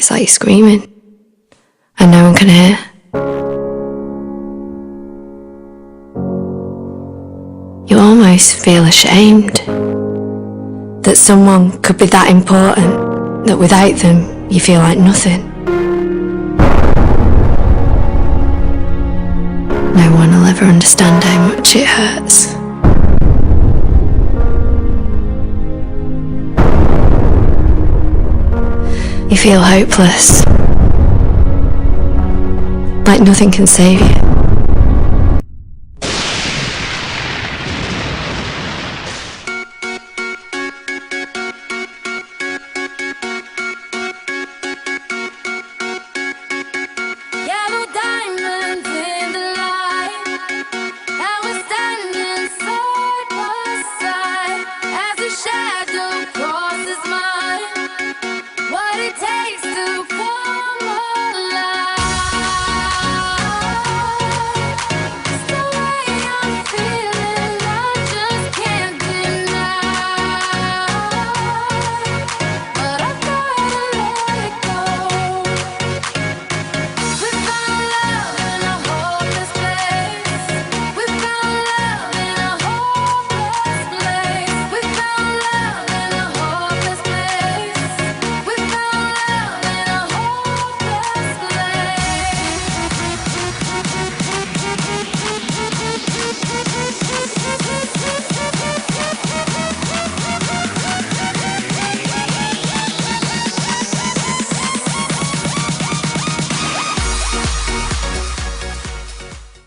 It's like you're screaming and no one can hear. You almost feel ashamed that someone could be that important, that without them you feel like nothing. No one will ever understand how much it hurts. You feel hopeless, like nothing can save you.